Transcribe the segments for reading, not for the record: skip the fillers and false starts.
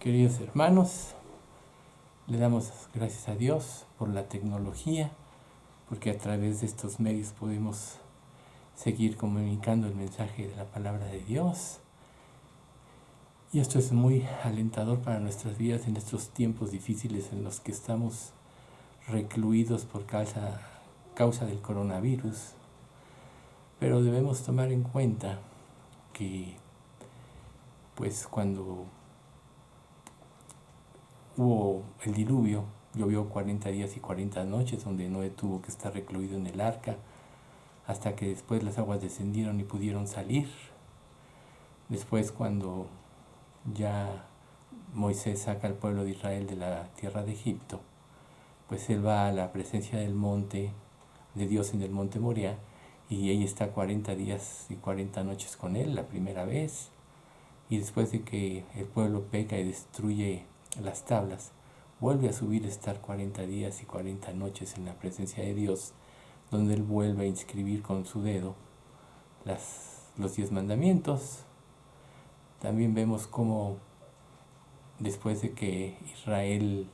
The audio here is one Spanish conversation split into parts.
Queridos hermanos, le damos gracias a Dios por la tecnología, porque a través de estos medios podemos seguir comunicando el mensaje de la palabra de Dios. Y esto es muy alentador para nuestras vidas en estos tiempos difíciles en los que estamos recluidos por causa del coronavirus. Pero debemos tomar en cuenta que pues cuando hubo el diluvio, llovió 40 días y 40 noches, donde Noé tuvo que estar recluido en el arca, hasta que después las aguas descendieron y pudieron salir. Después, cuando ya Moisés saca al pueblo de Israel de la tierra de Egipto, pues él va a la presencia del monte, de Dios en el monte Moriah, y ahí está 40 días y 40 noches con él, la primera vez. Y después de que el pueblo peca y destruye las tablas, vuelve a subir a estar 40 días y 40 noches en la presencia de Dios, donde él vuelve a inscribir con su dedo los 10 mandamientos. También vemos cómo después de que Israel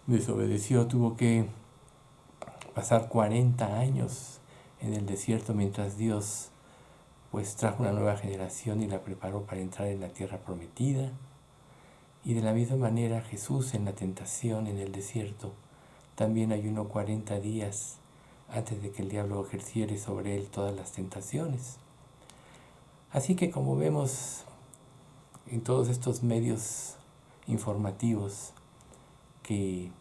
desobedeció, tuvo que pasar 40 años en el desierto mientras Dios pues trajo una nueva generación y la preparó para entrar en la tierra prometida. Y de la misma manera Jesús en la tentación en el desierto también ayunó 40 días antes de que el diablo ejerciere sobre él todas las tentaciones. Así que como vemos en todos estos medios informativos que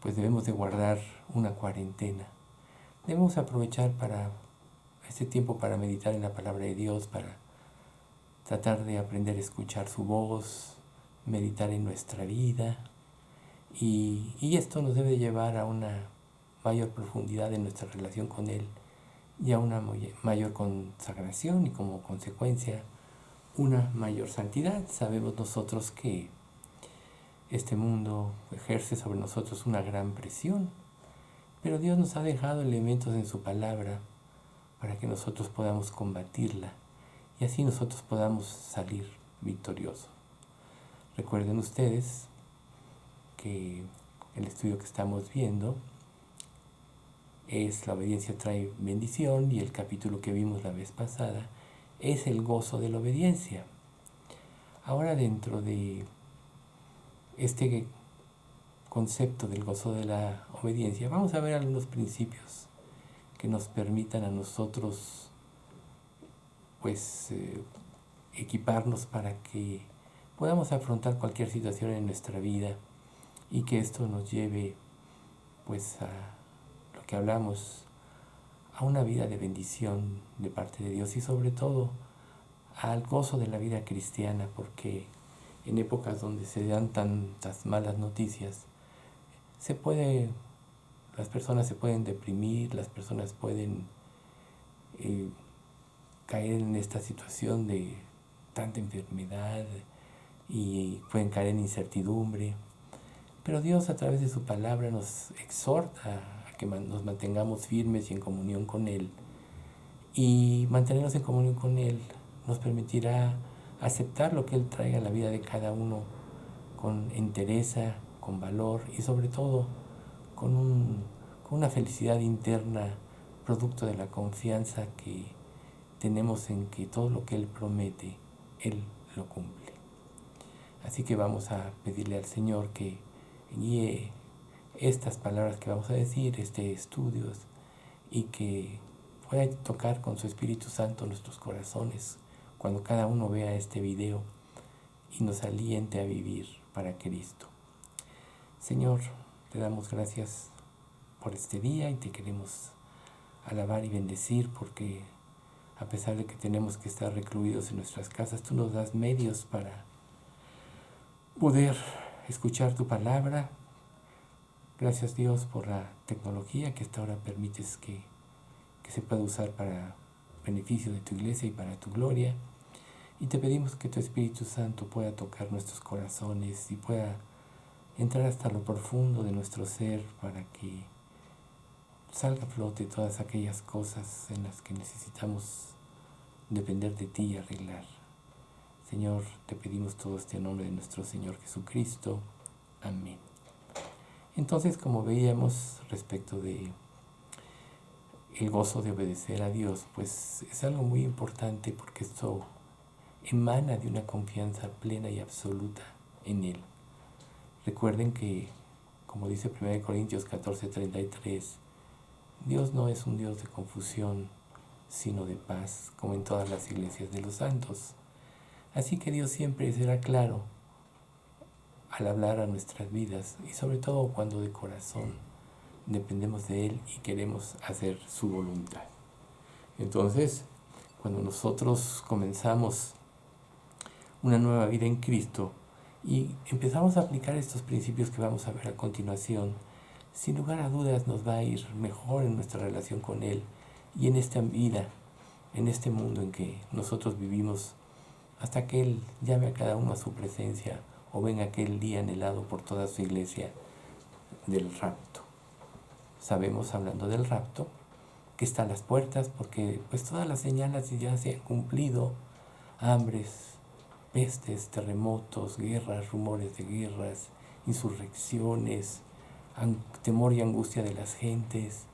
pues debemos de guardar una cuarentena, debemos aprovechar para este tiempo para meditar en la palabra de Dios, para tratar de aprender a escuchar su voz, meditar en nuestra vida, y esto nos debe llevar a una mayor profundidad en nuestra relación con Él y a una mayor consagración y como consecuencia una mayor santidad. Sabemos nosotros que este mundo ejerce sobre nosotros una gran presión, pero Dios nos ha dejado elementos en su palabra para que nosotros podamos combatirla y así nosotros podamos salir victoriosos. Recuerden ustedes que el estudio que estamos viendo es La obediencia trae bendición, y el capítulo que vimos la vez pasada es el gozo de la obediencia. Ahora, dentro de este concepto del gozo de la obediencia, vamos a ver algunos principios que nos permitan a nosotros pues equiparnos para que podamos afrontar cualquier situación en nuestra vida y que esto nos lleve pues a lo que hablamos, a una vida de bendición de parte de Dios y sobre todo al gozo de la vida cristiana, porque en épocas donde se dan tantas malas noticias las personas se pueden deprimir, las personas pueden caer en esta situación de tanta enfermedad y pueden caer en incertidumbre. Pero Dios, a través de su palabra, nos exhorta a que nos mantengamos firmes y en comunión con Él. Y mantenernos en comunión con Él nos permitirá aceptar lo que Él traiga a la vida de cada uno con entereza, con valor y sobre todo con una felicidad interna producto de la confianza que tenemos en que todo lo que Él promete, Él lo cumple. Así que vamos a pedirle al Señor que guíe estas palabras que vamos a decir, estudios, y que pueda tocar con su Espíritu Santo nuestros corazones cuando cada uno vea este video y nos aliente a vivir para Cristo. Señor, te damos gracias por este día y te queremos alabar y bendecir porque a pesar de que tenemos que estar recluidos en nuestras casas, tú nos das medios para poder escuchar tu palabra. Gracias, Dios, por la tecnología que hasta ahora permites que se pueda usar para beneficio de tu iglesia y para tu gloria. Y te pedimos que tu Espíritu Santo pueda tocar nuestros corazones y pueda entrar hasta lo profundo de nuestro ser para que salga a flote todas aquellas cosas en las que necesitamos depender de ti y arreglar. Señor, te pedimos todo este en nombre de nuestro Señor Jesucristo. Amén. Entonces, como veíamos respecto de el gozo de obedecer a Dios, pues es algo muy importante porque esto emana de una confianza plena y absoluta en Él. Recuerden que, como dice 1 Corintios 14:33, Dios no es un Dios de confusión, sino de paz, como en todas las iglesias de los santos. Así que Dios siempre será claro al hablar a nuestras vidas y sobre todo cuando de corazón dependemos de Él y queremos hacer su voluntad. Entonces, cuando nosotros comenzamos una nueva vida en Cristo y empezamos a aplicar estos principios que vamos a ver a continuación, sin lugar a dudas nos va a ir mejor en nuestra relación con Él y en esta vida, en este mundo en que nosotros vivimos, hasta que Él llame a cada uno a su presencia o venga aquel día anhelado por toda su iglesia del rapto. Sabemos, hablando del rapto, que está a las puertas porque pues todas las señales ya se han cumplido: hambres, pestes, terremotos, guerras, rumores de guerras, insurrecciones, temor y angustia de las gentes.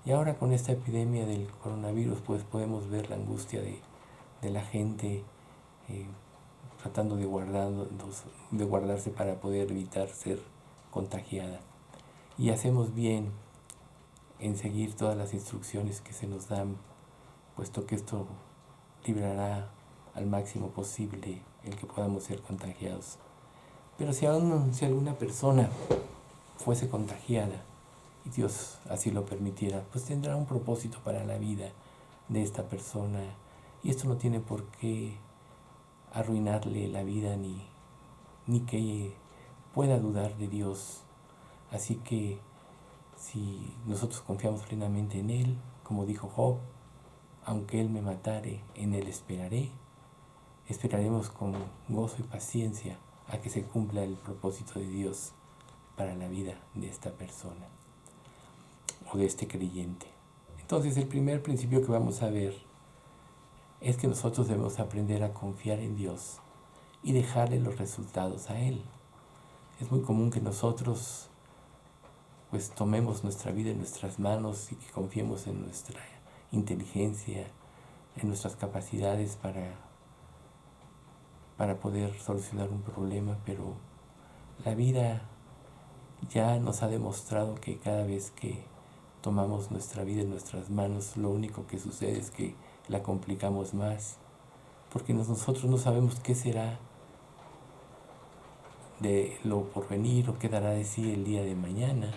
Y ahora con esta epidemia del coronavirus pues podemos ver la angustia de la gente tratando de guardarse para poder evitar ser contagiada. Y hacemos bien en seguir todas las instrucciones que se nos dan, puesto que esto librará al máximo posible el que podamos ser contagiados. Pero si alguna persona fuese contagiada y Dios así lo permitiera, pues tendrá un propósito para la vida de esta persona, y esto no tiene por qué arruinarle la vida ni que pueda dudar de Dios. Así que si nosotros confiamos plenamente en Él, como dijo Job, aunque Él me matare, en Él esperaré, esperaremos con gozo y paciencia a que se cumpla el propósito de Dios para la vida de esta persona o de este creyente. Entonces, el primer principio que vamos a ver es que nosotros debemos aprender a confiar en Dios y dejarle los resultados a Él. Es muy común que nosotros pues tomemos nuestra vida en nuestras manos y que confiemos en nuestra inteligencia, en nuestras capacidades para poder solucionar un problema, pero la vida ya nos ha demostrado que cada vez que tomamos nuestra vida en nuestras manos, lo único que sucede es que la complicamos más, porque nosotros no sabemos qué será de lo por venir o qué dará de sí el día de mañana.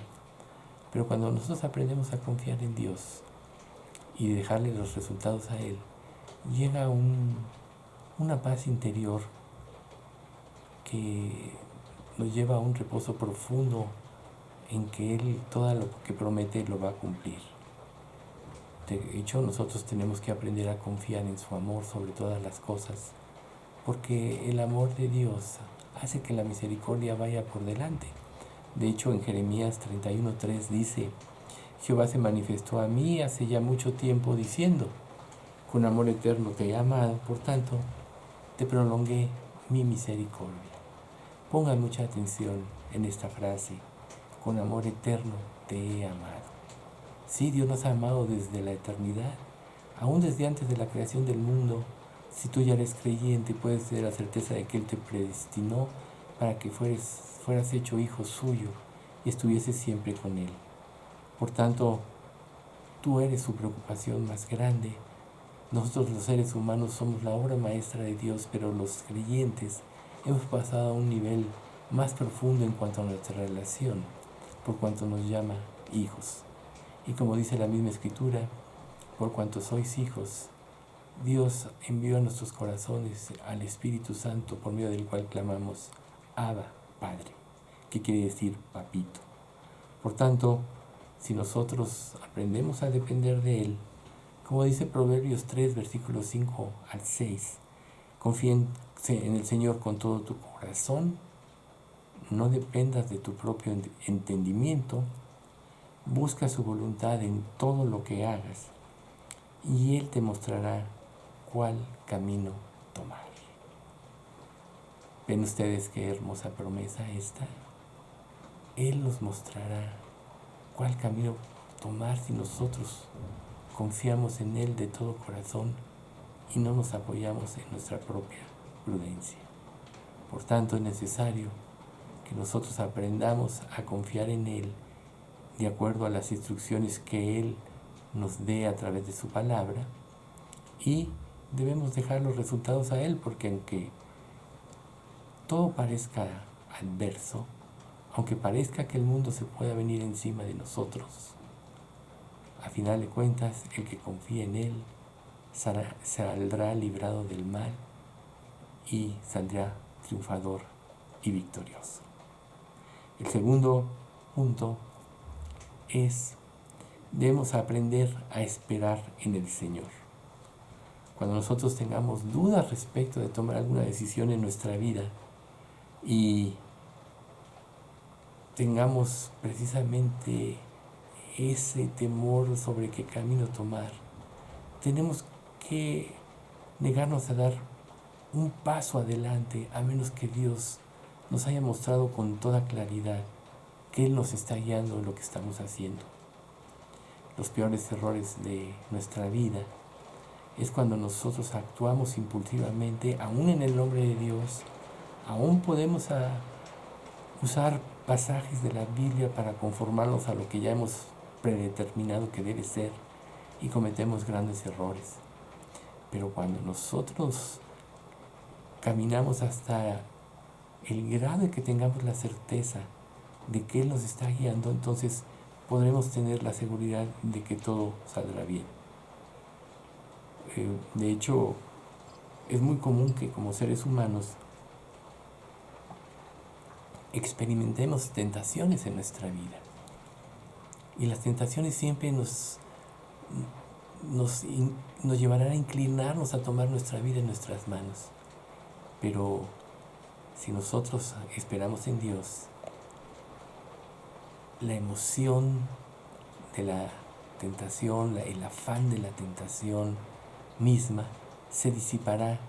Pero cuando nosotros aprendemos a confiar en Dios y dejarle los resultados a Él, llega una paz interior que nos lleva a un reposo profundo en que Él todo lo que promete lo va a cumplir. De hecho, nosotros tenemos que aprender a confiar en su amor sobre todas las cosas, porque el amor de Dios hace que la misericordia vaya por delante. De hecho, en Jeremías 31:3 dice: Jehová se manifestó a mí hace ya mucho tiempo diciendo: con amor eterno te he amado, por tanto, te prolongué mi misericordia. Pongan mucha atención en esta frase: con amor eterno te he amado. Sí, Dios nos ha amado desde la eternidad, aún desde antes de la creación del mundo. Si tú ya eres creyente, puedes tener la certeza de que Él te predestinó para que fueras hecho hijo suyo y estuvieses siempre con Él. Por tanto, tú eres su preocupación más grande. Nosotros los seres humanos somos la obra maestra de Dios, pero los creyentes hemos pasado a un nivel más profundo en cuanto a nuestra relación, por cuanto nos llama hijos. Y como dice la misma Escritura, por cuanto sois hijos, Dios envió a nuestros corazones al Espíritu Santo, por medio del cual clamamos: Abba, Padre, que quiere decir papito. Por tanto, si nosotros aprendemos a depender de Él, como dice Proverbios 3, versículos 5 al 6, confía en el Señor con todo tu corazón, no dependas de tu propio entendimiento, busca su voluntad en todo lo que hagas y Él te mostrará cuál camino tomar. ¿Ven ustedes qué hermosa promesa esta? Él nos mostrará cuál camino tomar si nosotros confiamos en Él de todo corazón y no nos apoyamos en nuestra propia prudencia. Por tanto, es necesario que nosotros aprendamos a confiar en Él de acuerdo a las instrucciones que Él nos dé a través de su palabra, y debemos dejar los resultados a Él, porque aunque todo parezca adverso, aunque parezca que el mundo se pueda venir encima de nosotros, a final de cuentas, el que confía en Él saldrá librado del mal y saldrá triunfador y victorioso. El segundo punto es: debemos aprender a esperar en el Señor. Cuando nosotros tengamos dudas respecto de tomar alguna decisión en nuestra vida y tengamos precisamente ese temor sobre qué camino tomar, tenemos que negarnos a dar un paso adelante, a menos que Dios nos haya mostrado con toda claridad que Él nos está guiando en lo que estamos haciendo. Los peores errores de nuestra vida es cuando nosotros actuamos impulsivamente, aún en el nombre de Dios. Aún podemos usar pasajes de la Biblia para conformarnos a lo que ya hemos predeterminado que debe ser, y cometemos grandes errores. Pero cuando nosotros caminamos hasta el grado de que tengamos la certeza de que Él nos está guiando, entonces podremos tener la seguridad de que todo saldrá bien. De hecho, es muy común que como seres humanos experimentemos tentaciones en nuestra vida. Y las tentaciones siempre nos llevarán a inclinarnos a tomar nuestra vida en nuestras manos. Pero si nosotros esperamos en Dios, la emoción de la tentación, el afán de la tentación misma se disipará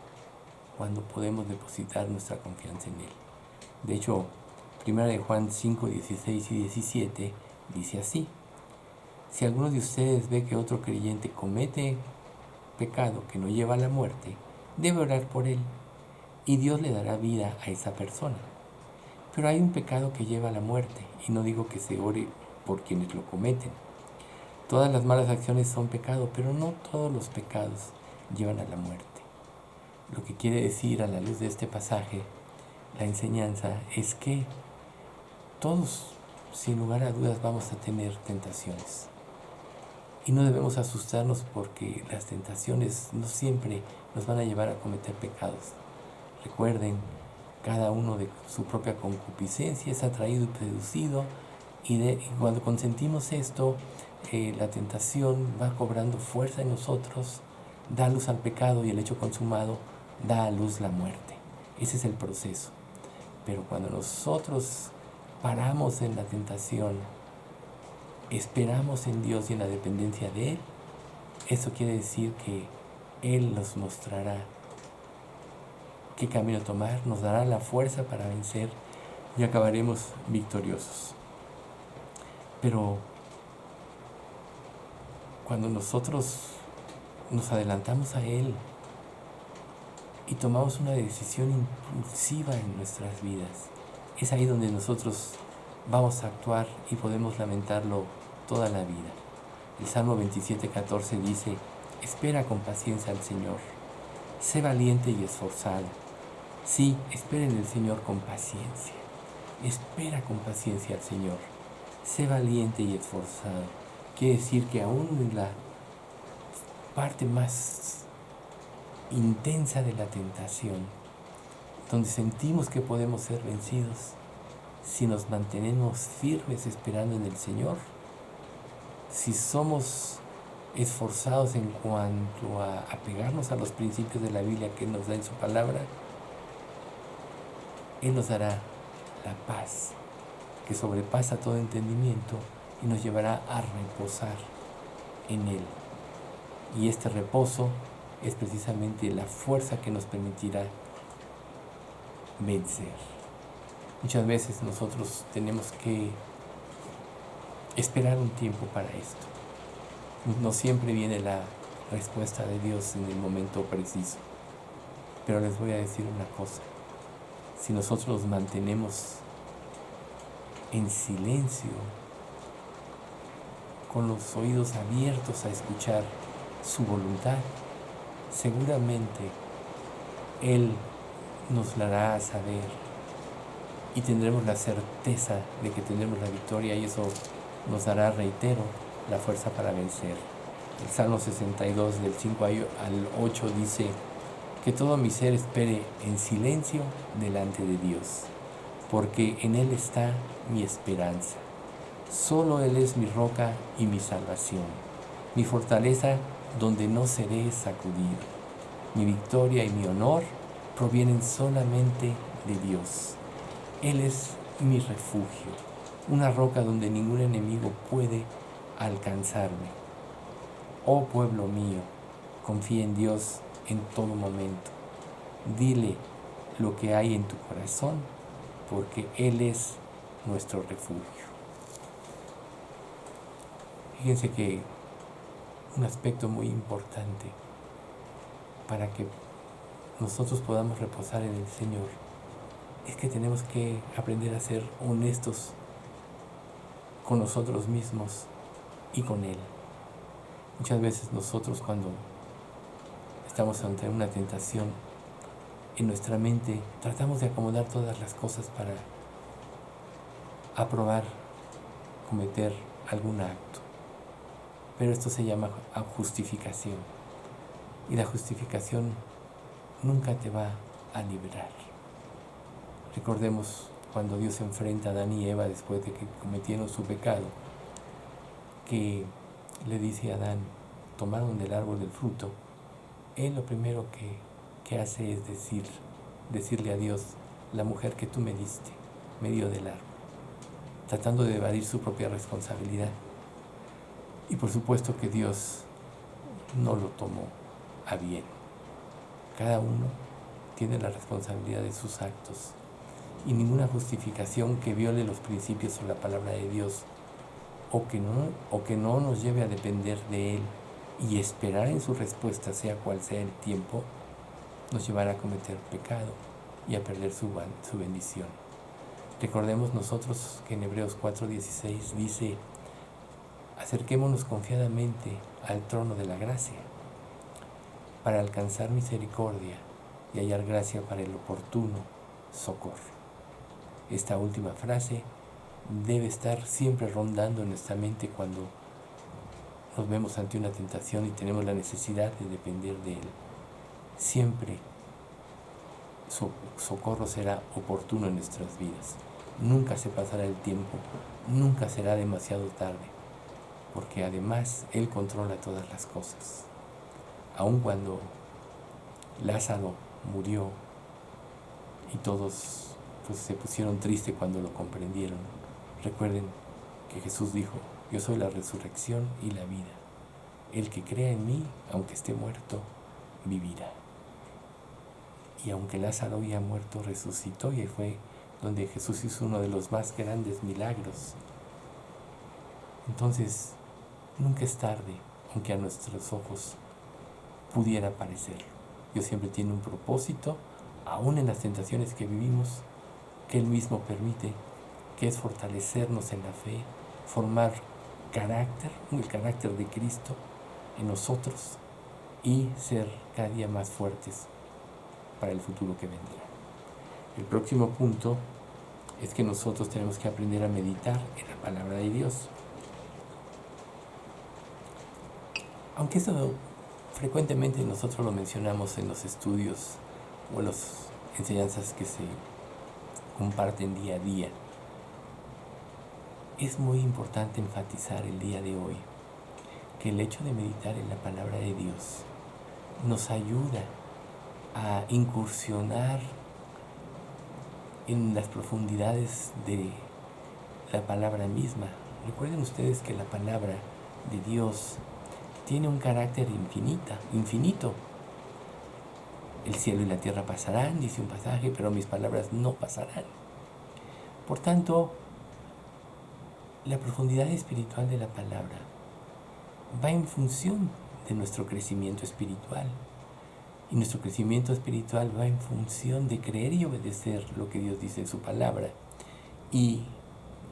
cuando podemos depositar nuestra confianza en Él. De hecho, 1 Juan 5, 16 y 17 dice así: si alguno de ustedes ve que otro creyente comete pecado que no lleva a la muerte, debe orar por él, y Dios le dará vida a esa persona. Pero hay un pecado que lleva a la muerte, y no digo que se ore por quienes lo cometen. Todas las malas acciones son pecado, pero no todos los pecados llevan a la muerte. Lo que quiere decir, a la luz de este pasaje, la enseñanza es que todos, sin lugar a dudas, vamos a tener tentaciones. Y no debemos asustarnos, porque las tentaciones no siempre nos van a llevar a cometer pecados. Recuerden, cada uno de su propia concupiscencia es atraído y seducido, y cuando consentimos esto, la tentación va cobrando fuerza en nosotros, da luz al pecado, y el hecho consumado da a luz la muerte. Ese es el proceso. Pero cuando nosotros paramos en la tentación, esperamos en Dios y en la dependencia de Él, eso quiere decir que Él nos mostrará qué camino tomar, nos dará la fuerza para vencer y acabaremos victoriosos. Pero cuando nosotros nos adelantamos a Él y tomamos una decisión impulsiva en nuestras vidas, es ahí donde nosotros vamos a actuar y podemos lamentarlo toda la vida. El Salmo 27:14 dice: espera con paciencia al Señor, sé valiente y esforzado. Sí, espera en el Señor con paciencia. Espera con paciencia al Señor. Sé valiente y esforzado. Quiere decir que aún en la parte más intensa de la tentación, donde sentimos que podemos ser vencidos, si nos mantenemos firmes esperando en el Señor, si somos esforzados en cuanto a apegarnos a los principios de la Biblia que nos da en su palabra, Él nos dará la paz que sobrepasa todo entendimiento y nos llevará a reposar en Él. Y este reposo es precisamente la fuerza que nos permitirá vencer. Muchas veces nosotros tenemos que esperar un tiempo para esto. No siempre viene la respuesta de Dios en el momento preciso. Pero les voy a decir una cosa. Si nosotros nos mantenemos en silencio, con los oídos abiertos a escuchar su voluntad, seguramente Él nos la hará saber y tendremos la certeza de que tendremos la victoria, y eso nos dará, reitero, la fuerza para vencer. El Salmo 62 del 5 al 8 dice: que todo mi ser espere en silencio delante de Dios, porque en Él está mi esperanza. Solo Él es mi roca y mi salvación, mi fortaleza donde no seré sacudido. Mi victoria y mi honor provienen solamente de Dios. Él es mi refugio, una roca donde ningún enemigo puede alcanzarme. Oh pueblo mío, confía en Dios en todo momento. Dile lo que hay en tu corazón, porque Él es nuestro refugio. Fíjense que un aspecto muy importante para que nosotros podamos reposar en el Señor es que tenemos que aprender a ser honestos con nosotros mismos y con Él. Muchas veces nosotros, cuando estamos ante una tentación, en nuestra mente tratamos de acomodar todas las cosas para aprobar, cometer algún acto. Pero esto se llama justificación. Y la justificación nunca te va a liberar. Recordemos cuando Dios enfrenta a Adán y Eva después de que cometieron su pecado, que le dice a Adán: tomaron del árbol del fruto. Él lo primero que hace es decirle a Dios: la mujer que tú me diste me dio del árbol, tratando de evadir su propia responsabilidad. Y por supuesto que Dios no lo tomó a bien. Cada uno tiene la responsabilidad de sus actos, y ninguna justificación que viole los principios o la palabra de Dios, o que no nos lleve a depender de Él y esperar en su respuesta, sea cual sea el tiempo, nos llevará a cometer pecado y a perder su bendición. Recordemos nosotros que en Hebreos 4:16 dice: acerquémonos confiadamente al trono de la gracia para alcanzar misericordia y hallar gracia para el oportuno socorro. Esta última frase debe estar siempre rondando en nuestra mente cuando nos vemos ante una tentación y tenemos la necesidad de depender de Él. Siempre su socorro será oportuno en nuestras vidas. Nunca se pasará el tiempo, nunca será demasiado tarde, porque además Él controla todas las cosas. Aun cuando Lázaro murió y todos se pusieron tristes cuando lo comprendieron, recuerden que Jesús dijo: yo soy la resurrección y la vida. El que crea en mí, aunque esté muerto, vivirá. Y aunque Lázaro había muerto, resucitó, y fue donde Jesús hizo uno de los más grandes milagros. Entonces, nunca es tarde, aunque a nuestros ojos pudiera parecerlo. Dios siempre tiene un propósito, aún en las tentaciones que vivimos, que Él mismo permite, que es fortalecernos en la fe, formar carácter, el carácter de Cristo en nosotros, y ser cada día más fuertes para el futuro que vendrá. El próximo punto es que nosotros tenemos que aprender a meditar en la palabra de Dios. Aunque eso frecuentemente nosotros lo mencionamos en los estudios o en las enseñanzas que se comparten día a día, es muy importante enfatizar el día de hoy que el hecho de meditar en la palabra de Dios nos ayuda a incursionar en las profundidades de la palabra misma. Recuerden ustedes que la palabra de Dios tiene un carácter infinito. El cielo y la tierra pasarán, dice un pasaje, pero mis palabras no pasarán. Por tanto, la profundidad espiritual de la palabra va en función de nuestro crecimiento espiritual. Y nuestro crecimiento espiritual va en función de creer y obedecer lo que Dios dice en su palabra. Y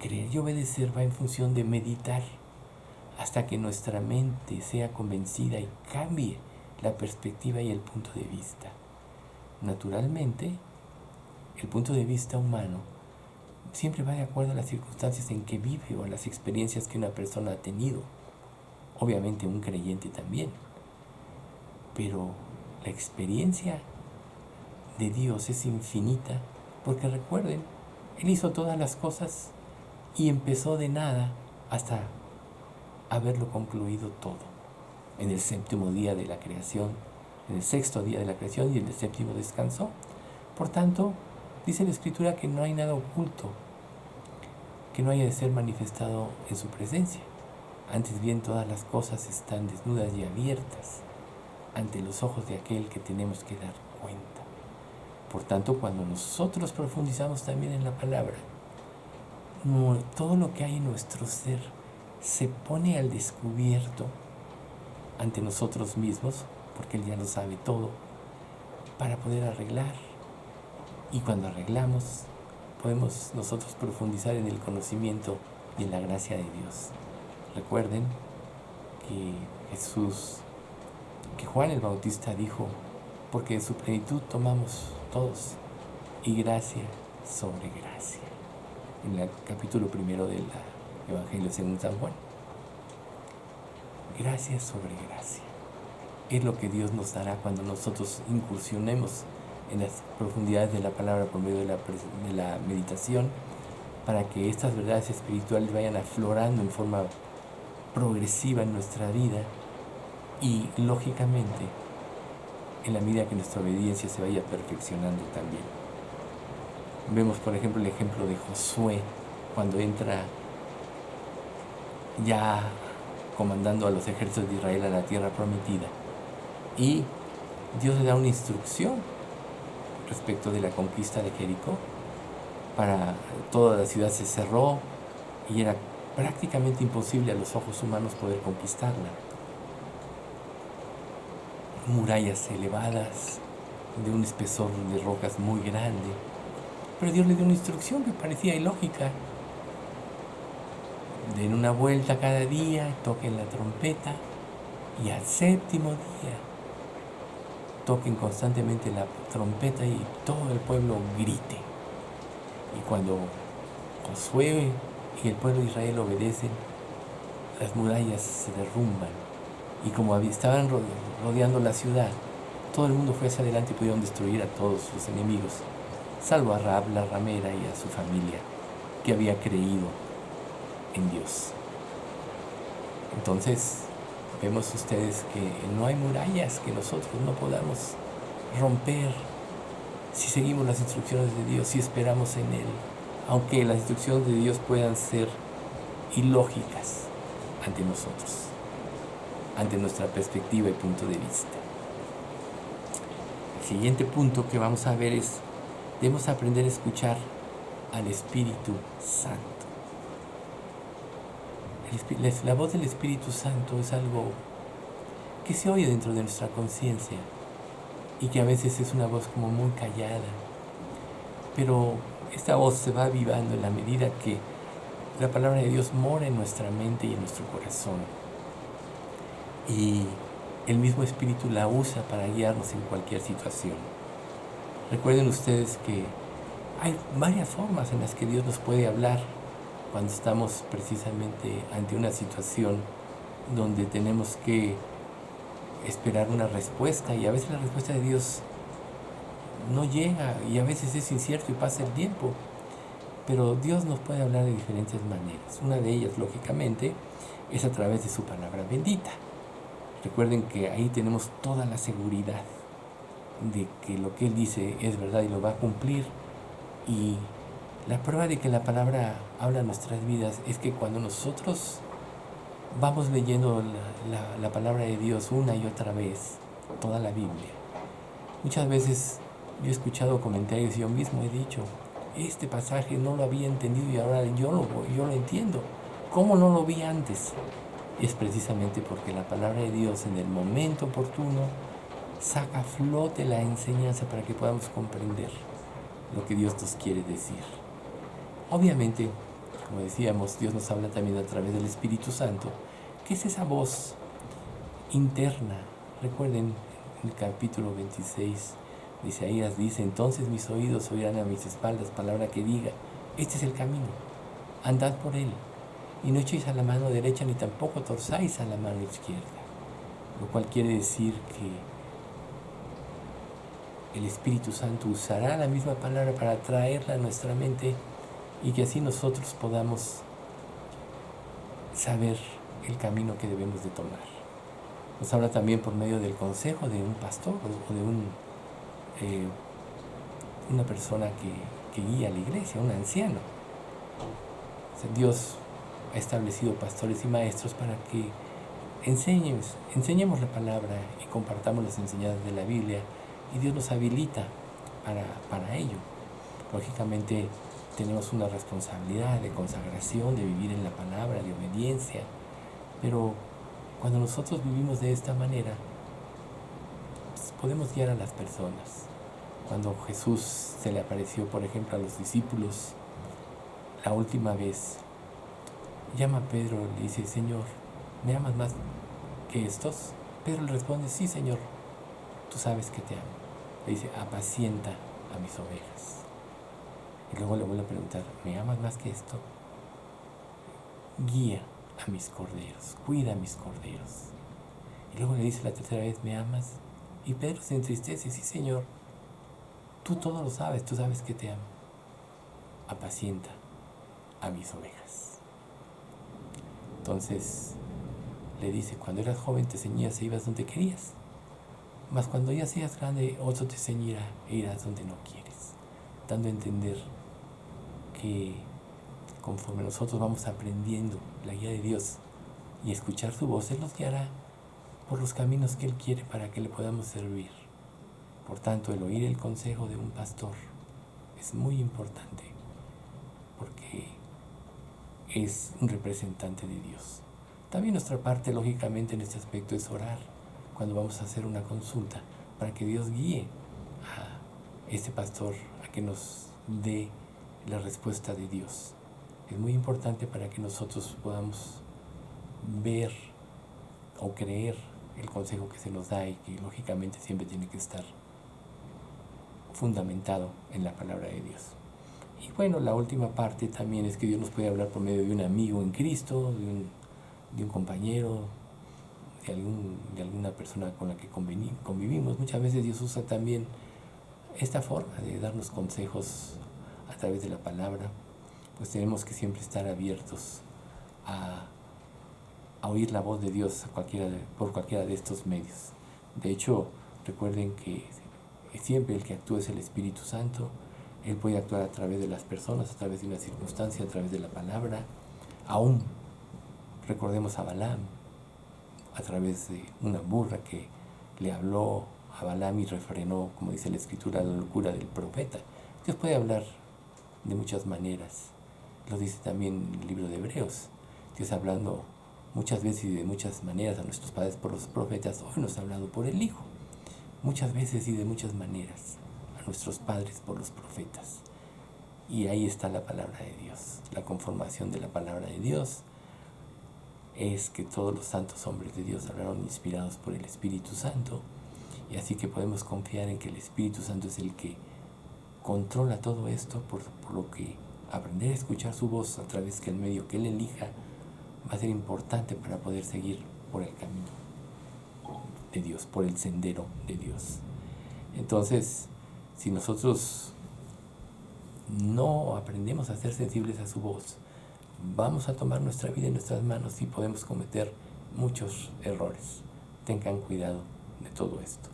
creer y obedecer va en función de meditar hasta que nuestra mente sea convencida y cambie la perspectiva y el punto de vista. Naturalmente, el punto de vista humano siempre va de acuerdo a las circunstancias en que vive o a las experiencias que una persona ha tenido. Obviamente un creyente también. Pero la experiencia de Dios es infinita porque recuerden, Él hizo todas las cosas y empezó de nada hasta haberlo concluido todo. En el séptimo día de la creación, en el sexto día de la creación y en el séptimo descansó. Por tanto, dice la Escritura que no hay nada oculto que no haya de ser manifestado en su presencia. Antes bien, todas las cosas están desnudas y abiertas ante los ojos de aquel que tenemos que dar cuenta. Por tanto, cuando nosotros profundizamos también en la palabra, todo lo que hay en nuestro ser se pone al descubierto ante nosotros mismos, porque Él ya lo sabe todo, para poder arreglar. Y cuando arreglamos, podemos nosotros profundizar en el conocimiento y en la gracia de Dios. Recuerden que Juan el Bautista dijo, porque de su plenitud tomamos todos, y gracia sobre gracia. En el capítulo 1 del Evangelio según San Juan. Gracia sobre gracia. Es lo que Dios nos dará cuando nosotros incursionemos en las profundidades de la palabra por medio de la meditación, para que estas verdades espirituales vayan aflorando en forma progresiva en nuestra vida y, lógicamente, en la medida que nuestra obediencia se vaya perfeccionando también. Vemos, por ejemplo, el ejemplo de Josué, cuando entra ya comandando a los ejércitos de Israel a la tierra prometida. Y Dios le da una instrucción respecto de la conquista de Jericó. Toda la ciudad se cerró y era prácticamente imposible a los ojos humanos poder conquistarla. Murallas elevadas, de un espesor de rocas muy grande. Pero Dios le dio una instrucción que parecía ilógica. Den una vuelta cada día, toquen la trompeta y al séptimo día toquen constantemente la trompeta y todo el pueblo grite. Y cuando Josué y el pueblo de Israel obedecen, las murallas se derrumban. Y como estaban rodeando la ciudad, todo el mundo fue hacia adelante y pudieron destruir a todos sus enemigos, salvo a Rahab la ramera y a su familia, que había creído en Dios. Entonces, vemos ustedes que no hay murallas que nosotros no podamos romper si seguimos las instrucciones de Dios, si esperamos en Él, aunque las instrucciones de Dios puedan ser ilógicas ante nosotros, ante nuestra perspectiva y punto de vista. El siguiente punto que vamos a ver es, debemos aprender a escuchar al Espíritu Santo. La voz del Espíritu Santo es algo que se oye dentro de nuestra conciencia y que a veces es una voz como muy callada, pero esta voz se va avivando en la medida que la palabra de Dios mora en nuestra mente y en nuestro corazón, y el mismo Espíritu la usa para guiarnos en cualquier situación. Recuerden ustedes que hay varias formas en las que Dios nos puede hablar cuando estamos precisamente ante una situación donde tenemos que esperar una respuesta, y a veces la respuesta de Dios no llega y a veces es incierto y pasa el tiempo, pero Dios nos puede hablar de diferentes maneras. Una de ellas, lógicamente, es a través de su palabra bendita. Recuerden que ahí tenemos toda la seguridad de que lo que Él dice es verdad y lo va a cumplir, y la prueba de que la palabra habla en nuestras vidas es que cuando nosotros vamos leyendo la palabra de Dios una y otra vez, toda la Biblia, Muchas veces yo he escuchado comentarios y yo mismo he dicho, este pasaje no lo había entendido y ahora yo lo entiendo. ¿Cómo no lo vi antes? Es precisamente porque la palabra de Dios en el momento oportuno saca a flote la enseñanza para que podamos comprender lo que Dios nos quiere decir. Obviamente, como decíamos, Dios nos habla también a través del Espíritu Santo, que es esa voz interna. Recuerden, en el capítulo 26 de Isaías dice, entonces mis oídos oirán a mis espaldas palabra que diga, este es el camino, andad por él, y no echéis a la mano derecha ni tampoco torzáis a la mano izquierda. Lo cual quiere decir que el Espíritu Santo usará la misma palabra para traerla a nuestra mente y que así nosotros podamos saber el camino que debemos de tomar. Nos habla también por medio del consejo de un pastor o de una persona que guía a la iglesia, un anciano. O sea, Dios ha establecido pastores y maestros para que enseñemos la palabra y compartamos las enseñanzas de la Biblia, y Dios nos habilita para ello. Lógicamente tenemos una responsabilidad de consagración, de vivir en la palabra, de obediencia, pero cuando nosotros vivimos de esta manera, pues podemos guiar a las personas. Cuando Jesús se le apareció, por ejemplo, a los discípulos la última vez, llama a Pedro y le dice, Señor, ¿me amas más que estos? Pedro le responde, sí, Señor, tú sabes que te amo. Le dice, apacienta a mis ovejas. Y luego le vuelve a preguntar, ¿me amas más que esto? Guía a mis corderos, cuida a mis corderos. Y luego le dice la tercera vez, ¿me amas? Y Pedro se entristece, sí, Señor, tú todo lo sabes, tú sabes que te amo. Apacienta a mis ovejas. Entonces le dice, cuando eras joven te ceñías e ibas donde querías, mas cuando ya seas grande otro te ceñirá e irás donde no quieres, dando a entender que conforme nosotros vamos aprendiendo la guía de Dios y escuchar su voz, Él nos guiará por los caminos que Él quiere para que le podamos servir. Por tanto, el oír el consejo de un pastor es muy importante, porque es un representante de Dios. También nuestra parte, lógicamente, en este aspecto es orar cuando vamos a hacer una consulta, para que Dios guíe a este pastor a que nos dé la respuesta de Dios. Es muy importante para que nosotros podamos ver o creer el consejo que se nos da, y que lógicamente siempre tiene que estar fundamentado en la palabra de Dios. Y bueno, la última parte también es que Dios nos puede hablar por medio de un amigo en Cristo, de un compañero, de alguna persona con la que convivimos. Muchas veces Dios usa también esta forma de darnos consejos a través de la palabra. Pues tenemos que siempre estar abiertos a oír la voz de Dios por cualquiera de estos medios. De hecho, recuerden que siempre el que actúa es el Espíritu Santo. Él puede actuar a través de las personas, a través de una circunstancia, a través de la palabra. Aún recordemos a Balaam, a través de una burra que le habló a Balaam y refrenó, como dice la Escritura, la locura del profeta. Dios puede hablar de muchas maneras. Lo dice también en el libro de Hebreos. Dios hablando muchas veces y de muchas maneras a nuestros padres por los profetas, hoy nos ha hablado por el Hijo. Muchas veces y de muchas maneras a nuestros padres por los profetas. Y ahí está la palabra de Dios. La conformación de la palabra de Dios es que todos los santos hombres de Dios hablaron inspirados por el Espíritu Santo, y así que podemos confiar en que el Espíritu Santo es el que controla todo esto, por lo que aprender a escuchar su voz a través del medio que Él elija va a ser importante para poder seguir por el camino de Dios, por el sendero de Dios. Entonces, si nosotros no aprendemos a ser sensibles a su voz, vamos a tomar nuestra vida en nuestras manos y podemos cometer muchos errores. Tengan cuidado de todo esto.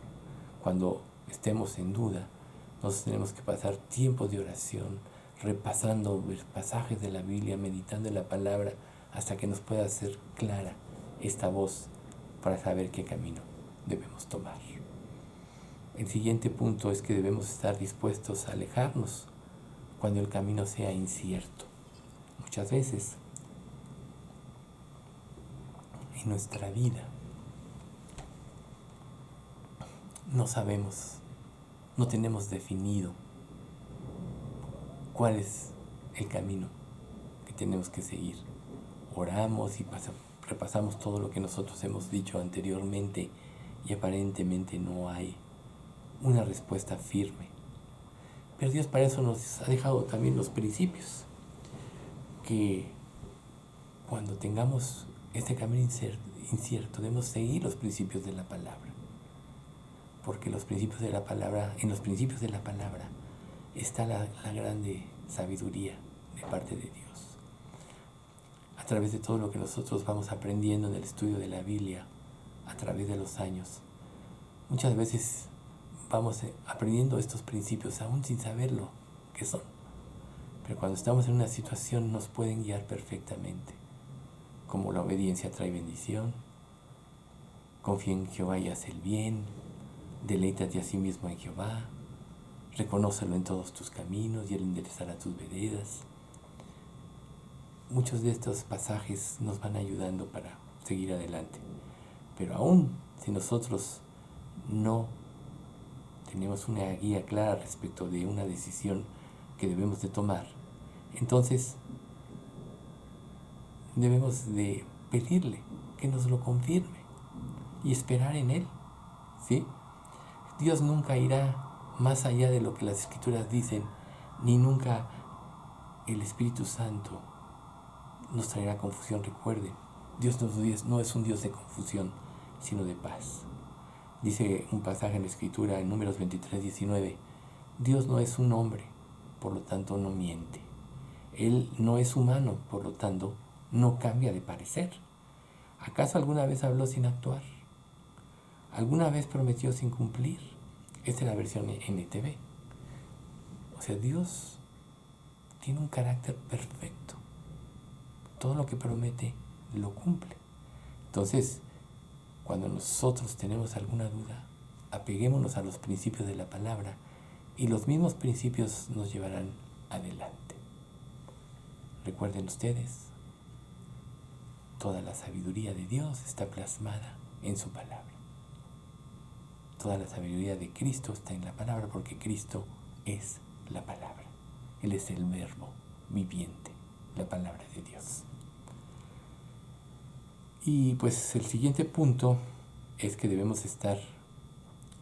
Cuando estemos en duda, nosotros tenemos que pasar tiempos de oración, repasando pasajes de la Biblia, meditando en la palabra, hasta que nos pueda ser clara esta voz para saber qué camino debemos tomar. El siguiente punto es que debemos estar dispuestos a alejarnos cuando el camino sea incierto. Muchas veces en nuestra vida no sabemos, no tenemos definido cuál es el camino que tenemos que seguir. Oramos y repasamos todo lo que nosotros hemos dicho anteriormente y aparentemente no hay una respuesta firme. Pero Dios para eso nos ha dejado también los principios, que cuando tengamos este camino incierto debemos seguir los principios de la palabra, porque los principios de la palabra, en los principios de la palabra está la grande sabiduría de parte de Dios. A través de todo lo que nosotros vamos aprendiendo en el estudio de la Biblia, a través de los años, muchas veces vamos aprendiendo estos principios aún sin saber lo que son. Pero cuando estamos en una situación nos pueden guiar perfectamente. Como la obediencia trae bendición, confía en Jehová y haz el bien, deleítate a sí mismo en Jehová, reconócelo en todos tus caminos y Él enderezará tus veredas. Muchos de estos pasajes nos van ayudando para seguir adelante. Pero aún si nosotros no tenemos una guía clara respecto de una decisión que debemos de tomar, entonces debemos de pedirle que nos lo confirme y esperar en Él, ¿sí? Dios nunca irá más allá de lo que las Escrituras dicen, ni nunca el Espíritu Santo nos traerá confusión. Recuerden, Dios no es un Dios de confusión, sino de paz. Dice un pasaje en la Escritura, en Números 23:19, Dios no es un hombre, por lo tanto no miente. Él no es humano, por lo tanto no cambia de parecer. ¿Acaso alguna vez habló sin actuar? ¿Alguna vez prometió sin cumplir? Esta es la versión NTV. O sea, Dios tiene un carácter perfecto. Todo lo que promete lo cumple. Entonces, cuando nosotros tenemos alguna duda, apeguémonos a los principios de la palabra y los mismos principios nos llevarán adelante. Recuerden ustedes, toda la sabiduría de Dios está plasmada en su palabra. Toda la sabiduría de Cristo está en la palabra, porque Cristo es la palabra. Él es el verbo viviente, la palabra de Dios. Y pues el siguiente punto es que debemos estar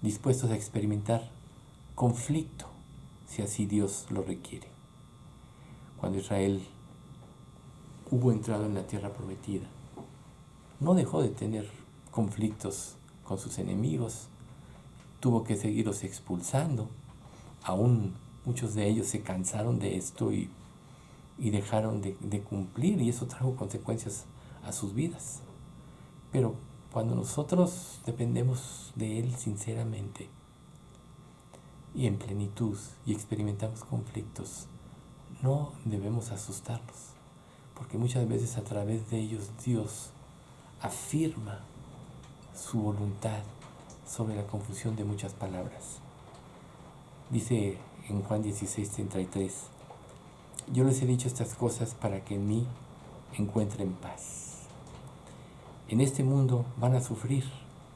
dispuestos a experimentar conflicto, si así Dios lo requiere. Cuando Israel hubo entrado en la tierra prometida, no dejó de tener conflictos con sus enemigos, tuvo que seguirlos expulsando. Aún muchos de ellos se cansaron de esto y dejaron de cumplir, y eso trajo consecuencias a sus vidas. Pero cuando nosotros dependemos de Él sinceramente y en plenitud y experimentamos conflictos, no debemos asustarnos, porque muchas veces a través de ellos Dios afirma su voluntad sobre la confusión de muchas palabras. Dice en Juan 16:33, yo les he dicho estas cosas para que en mí encuentren paz. En este mundo van a sufrir,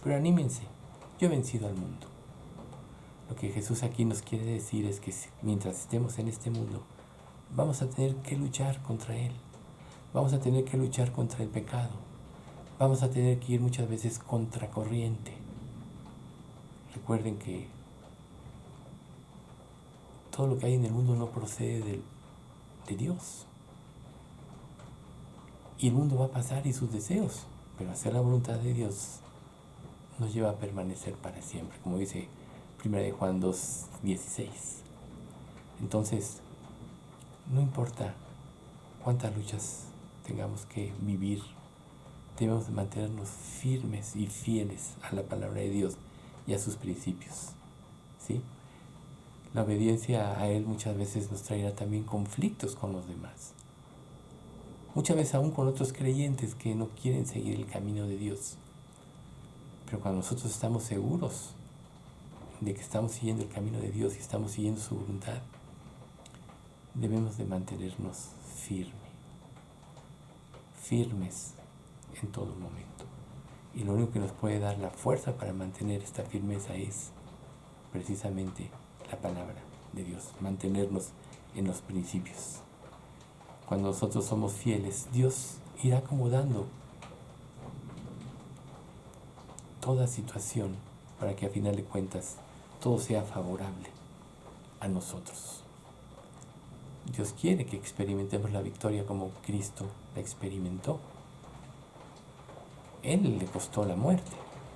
pero anímense, yo he vencido al mundo. Lo que Jesús aquí nos quiere decir es que mientras estemos en este mundo, vamos a tener que luchar contra Él, vamos a tener que luchar contra el pecado, vamos a tener que ir muchas veces contracorriente. Recuerden que todo lo que hay en el mundo no procede de Dios. Y el mundo va a pasar y sus deseos, pero hacer la voluntad de Dios nos lleva a permanecer para siempre, como dice 1 Juan 2:16. Entonces, no importa cuántas luchas tengamos que vivir, debemos mantenernos firmes y fieles a la palabra de Dios y a sus principios, ¿sí? La obediencia a Él muchas veces nos traerá también conflictos con los demás. Muchas veces aún con otros creyentes que no quieren seguir el camino de Dios. Pero cuando nosotros estamos seguros de que estamos siguiendo el camino de Dios y estamos siguiendo su voluntad, debemos de mantenernos firmes en todo momento. Y lo único que nos puede dar la fuerza para mantener esta firmeza es precisamente la palabra de Dios, mantenernos en los principios. Cuando nosotros somos fieles, Dios irá acomodando toda situación para que a final de cuentas todo sea favorable a nosotros. Dios quiere que experimentemos la victoria como Cristo la experimentó. Él le costó la muerte,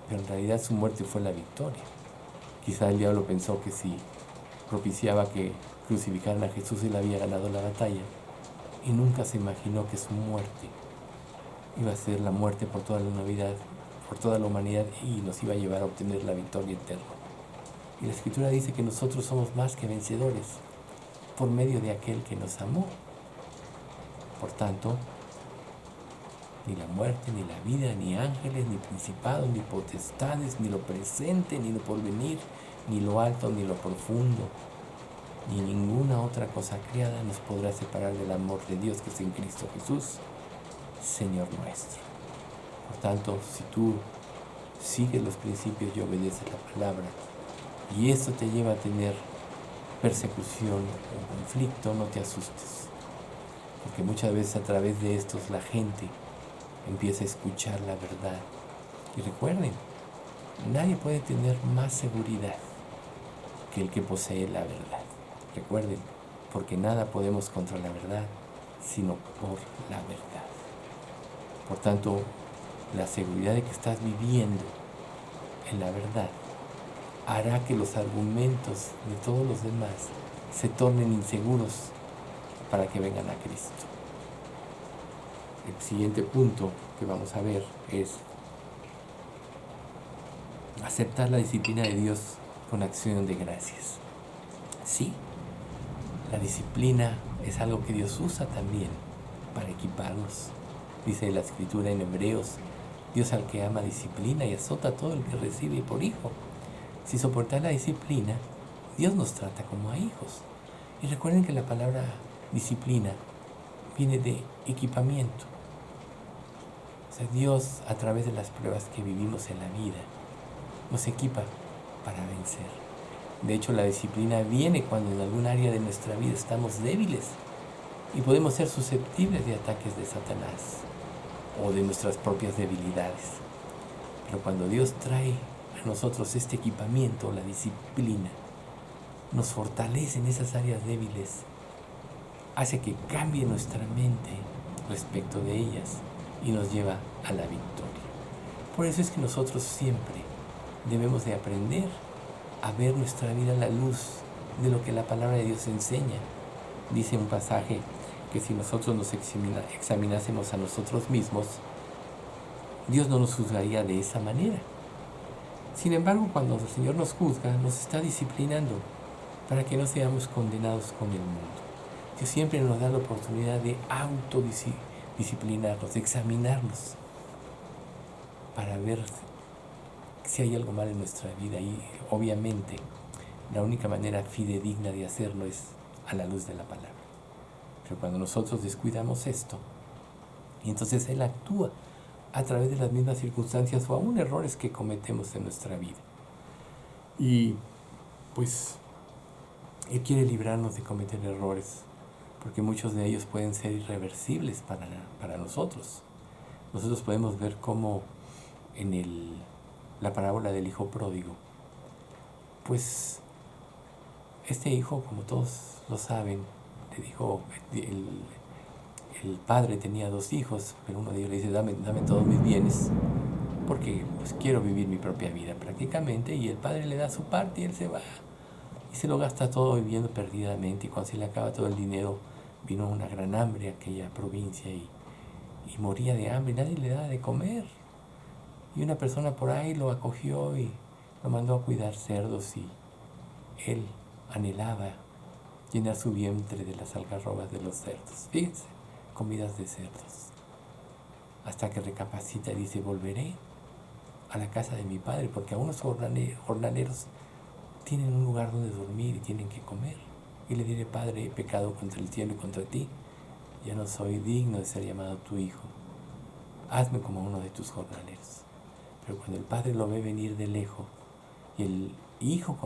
pero en realidad su muerte fue la victoria. Quizá el diablo pensó que si propiciaba que crucificaran a Jesús, él había ganado la batalla, y nunca se imaginó que su muerte iba a ser la muerte por toda la humanidad y nos iba a llevar a obtener la victoria eterna. Y la Escritura dice que nosotros somos más que vencedores por medio de aquel que nos amó. Por tanto, ni la muerte, ni la vida, ni ángeles, ni principados, ni potestades, ni lo presente, ni lo porvenir, ni lo alto, ni lo profundo, ni ninguna otra cosa creada nos podrá separar del amor de Dios que es en Cristo Jesús, Señor nuestro. Por tanto, si tú sigues los principios y obedeces la palabra, y esto te lleva a tener persecución o conflicto, no te asustes, porque muchas veces a través de estos la gente empieza a escuchar la verdad. Y recuerden, nadie puede tener más seguridad que el que posee la verdad. Recuerden, porque nada podemos contra la verdad, sino por la verdad. Por tanto, la seguridad de que estás viviendo en la verdad hará que los argumentos de todos los demás se tornen inseguros para que vengan a Cristo. El siguiente punto que vamos a ver es aceptar la disciplina de Dios con acción de gracias. Sí, la disciplina es algo que Dios usa también para equiparnos. Dice la Escritura en Hebreos, Dios al que ama disciplina y azota a todo el que recibe por hijo. Si soportar la disciplina, Dios nos trata como a hijos. Y recuerden que la palabra disciplina viene de equipamiento. O sea, Dios, a través de las pruebas que vivimos en la vida, nos equipa para vencer. De hecho, la disciplina viene cuando en algún área de nuestra vida estamos débiles y podemos ser susceptibles de ataques de Satanás o de nuestras propias debilidades. Pero cuando Dios trae a nosotros este equipamiento, la disciplina, nos fortalece en esas áreas débiles, hace que cambie nuestra mente respecto de ellas y nos lleva a la victoria. Por eso es que nosotros siempre debemos de aprender a ver nuestra vida a la luz de lo que la palabra de Dios enseña. Dice un pasaje que si nosotros nos examinásemos a nosotros mismos, Dios no nos juzgaría de esa manera. Sin embargo, cuando el Señor nos juzga, nos está disciplinando para que no seamos condenados con el mundo. Dios siempre nos da la oportunidad de autodisciplinarnos, de examinarnos, para ver si hay algo mal en nuestra vida. Y obviamente la única manera fidedigna de hacerlo es a la luz de la palabra. Pero cuando nosotros descuidamos esto, y entonces Él actúa a través de las mismas circunstancias o aún errores que cometemos en nuestra vida. Y pues Él quiere librarnos de cometer errores, porque muchos de ellos pueden ser irreversibles para nosotros. Nosotros podemos ver cómo en la parábola del hijo pródigo, pues este hijo, como todos lo saben, le dijo, el padre tenía 2 hijos, pero uno de ellos le dice, dame todos mis bienes, porque pues quiero vivir mi propia vida prácticamente, y el padre le da su parte y él se va, y se lo gasta todo viviendo perdidamente, y cuando se le acaba todo el dinero, vino una gran hambre a aquella provincia, y moría de hambre, y nadie le daba de comer, y una persona por ahí lo acogió y lo mandó a cuidar cerdos, y él anhelaba llenar su vientre de las algarrobas de los cerdos. Fíjense, comidas de cerdos. Hasta que recapacita y dice, volveré a la casa de mi padre, porque a unos jornaleros tienen un lugar donde dormir y tienen que comer. Y le diré: Padre, he pecado contra el cielo y contra ti, ya no soy digno de ser llamado tu hijo, hazme como uno de tus jornaleros. Pero cuando el padre lo ve venir de lejos y el hijo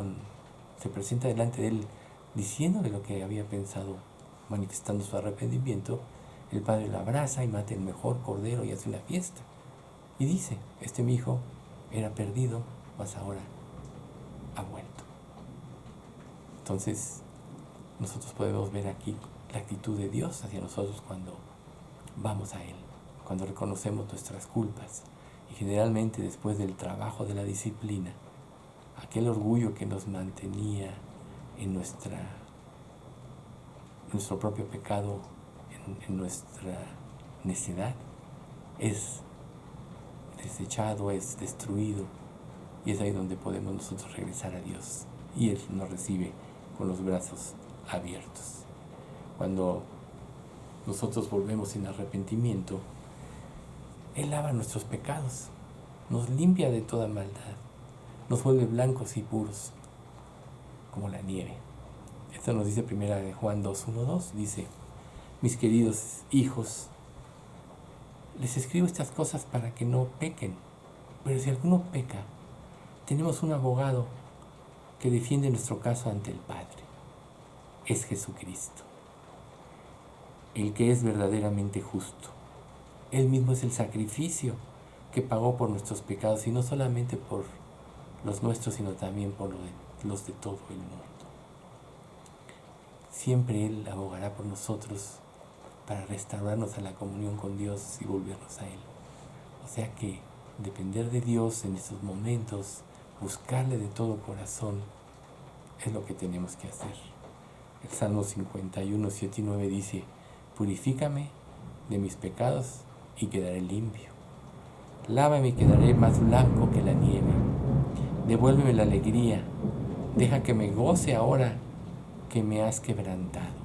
se presenta delante de él diciendo de lo que había pensado, manifestando su arrepentimiento, el padre lo abraza y mata el mejor cordero y hace una fiesta. Y dice: este mi hijo era perdido, mas ahora ha vuelto. Entonces, nosotros podemos ver aquí la actitud de Dios hacia nosotros cuando vamos a Él, cuando reconocemos nuestras culpas. Y generalmente después del trabajo de la disciplina, aquel orgullo que nos mantenía en nuestro propio pecado, en nuestra necedad, es desechado, es destruido. Y es ahí donde podemos nosotros regresar a Dios. Y Él nos recibe con los brazos abiertos. Cuando nosotros volvemos en arrepentimiento, Él lava nuestros pecados, nos limpia de toda maldad, nos vuelve blancos y puros, como la nieve. Esto nos dice 1 Juan 2:1-2, dice: mis queridos hijos, les escribo estas cosas para que no pequen, pero si alguno peca, tenemos un abogado que defiende nuestro caso ante el Padre. Es Jesucristo, el que es verdaderamente justo. Él mismo es el sacrificio que pagó por nuestros pecados, y no solamente por los nuestros, sino también por los de todo el mundo. Siempre Él abogará por nosotros para restaurarnos a la comunión con Dios y volvernos a Él. O sea que depender de Dios en estos momentos, buscarle de todo corazón, es lo que tenemos que hacer. El Salmo 51, 7 y 9 dice: purifícame de mis pecados y quedaré limpio. Lávame y quedaré más blanco que la nieve. Devuélveme la alegría. Deja que me goce ahora que me has quebrantado.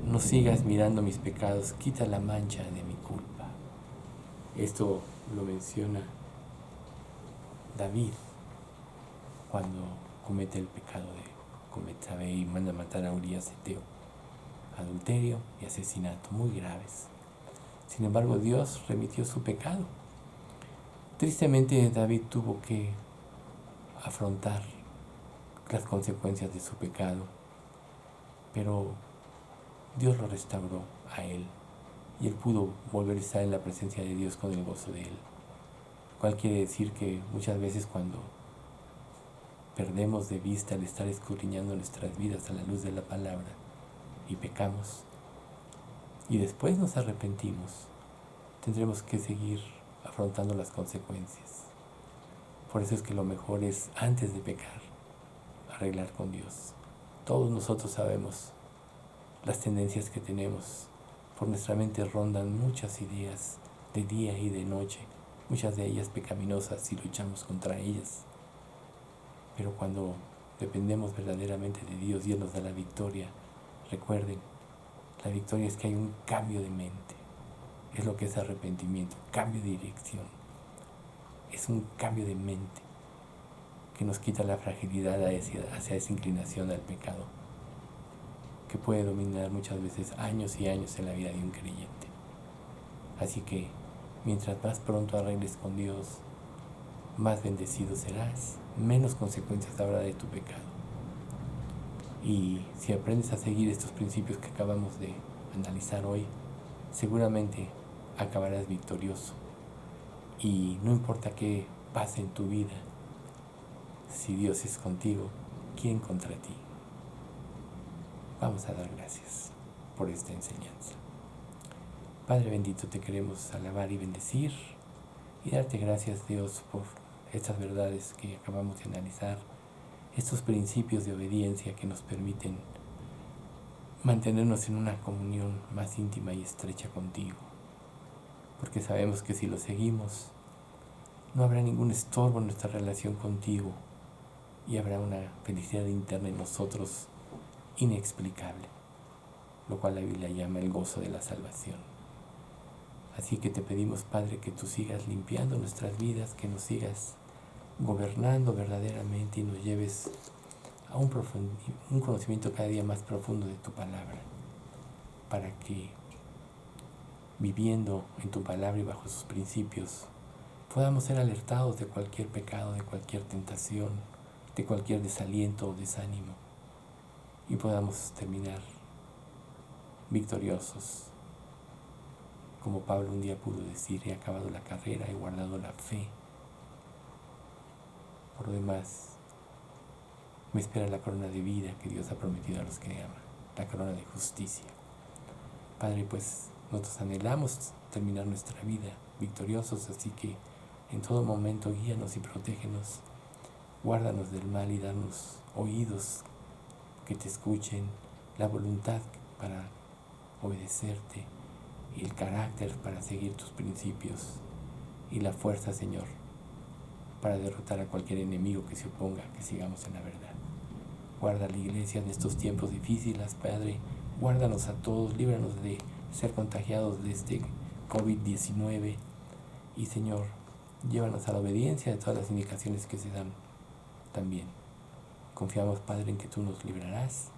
No sigas mirando mis pecados, quita la mancha de mi culpa. Esto lo menciona David cuando comete el pecado con Betsabé y manda matar a Urías Eteo. Adulterio y asesinato muy graves. Sin embargo, Dios remitió su pecado. Tristemente, David tuvo que afrontar las consecuencias de su pecado, pero Dios lo restauró a él y él pudo volver a estar en la presencia de Dios con el gozo de él. Lo cual quiere decir que muchas veces cuando perdemos de vista el estar escudriñando nuestras vidas a la luz de la palabra y pecamos y después nos arrepentimos, tendremos que seguir afrontando las consecuencias. Por eso es que lo mejor es, antes de pecar, arreglar con Dios. Todos nosotros sabemos las tendencias que tenemos. Por nuestra mente rondan muchas ideas de día y de noche, muchas de ellas pecaminosas, y luchamos contra ellas. Pero cuando dependemos verdaderamente de Dios y Él nos da la victoria, recuerden, la victoria es que hay un cambio de mente. Es lo que es arrepentimiento, cambio de dirección. Es un cambio de mente que nos quita la fragilidad hacia esa inclinación al pecado, que puede dominar muchas veces años y años en la vida de un creyente. Así que mientras más pronto arregles con Dios, más bendecido serás, menos consecuencias habrá de tu pecado. Y si aprendes a seguir estos principios que acabamos de analizar hoy, seguramente acabarás victorioso. Y no importa qué pase en tu vida, si Dios es contigo, ¿quién contra ti? Vamos a dar gracias por esta enseñanza. Padre bendito, te queremos alabar y bendecir y darte gracias, Dios, por estas verdades que acabamos de analizar, estos principios de obediencia que nos permiten mantenernos en una comunión más íntima y estrecha contigo, porque sabemos que si lo seguimos, no habrá ningún estorbo en nuestra relación contigo y habrá una felicidad interna en nosotros inexplicable, lo cual la Biblia llama el gozo de la salvación. Así que te pedimos, Padre, que tú sigas limpiando nuestras vidas, que nos sigas gobernando verdaderamente y nos lleves a un conocimiento cada día más profundo de tu palabra, para que viviendo en tu palabra y bajo sus principios podamos ser alertados de cualquier pecado, de cualquier tentación, de cualquier desaliento o desánimo, y podamos terminar victoriosos. Como Pablo un día pudo decir: he acabado la carrera, he guardado la fe. Por lo demás, me espera la corona de vida que Dios ha prometido a los que le aman, la corona de justicia. Padre, pues nosotros anhelamos terminar nuestra vida victoriosos, así que en todo momento guíanos y protégenos, guárdanos del mal y danos oídos que te escuchen, la voluntad para obedecerte, y el carácter para seguir tus principios, y la fuerza, Señor, para derrotar a cualquier enemigo que se oponga a que sigamos en la verdad. Guarda la iglesia en estos tiempos difíciles, Padre. Guárdanos a todos, líbranos de ser contagiados de este COVID-19. Y, Señor, llévanos a la obediencia de todas las indicaciones que se dan también. Confiamos, Padre, en que tú nos librarás,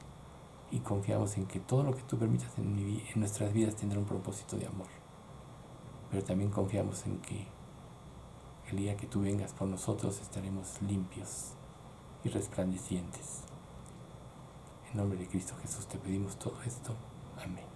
y confiamos en que todo lo que tú permitas en nuestras vidas tendrá un propósito de amor. Pero también confiamos en que el día que tú vengas por nosotros estaremos limpios y resplandecientes. En nombre de Cristo Jesús te pedimos todo esto. Amén.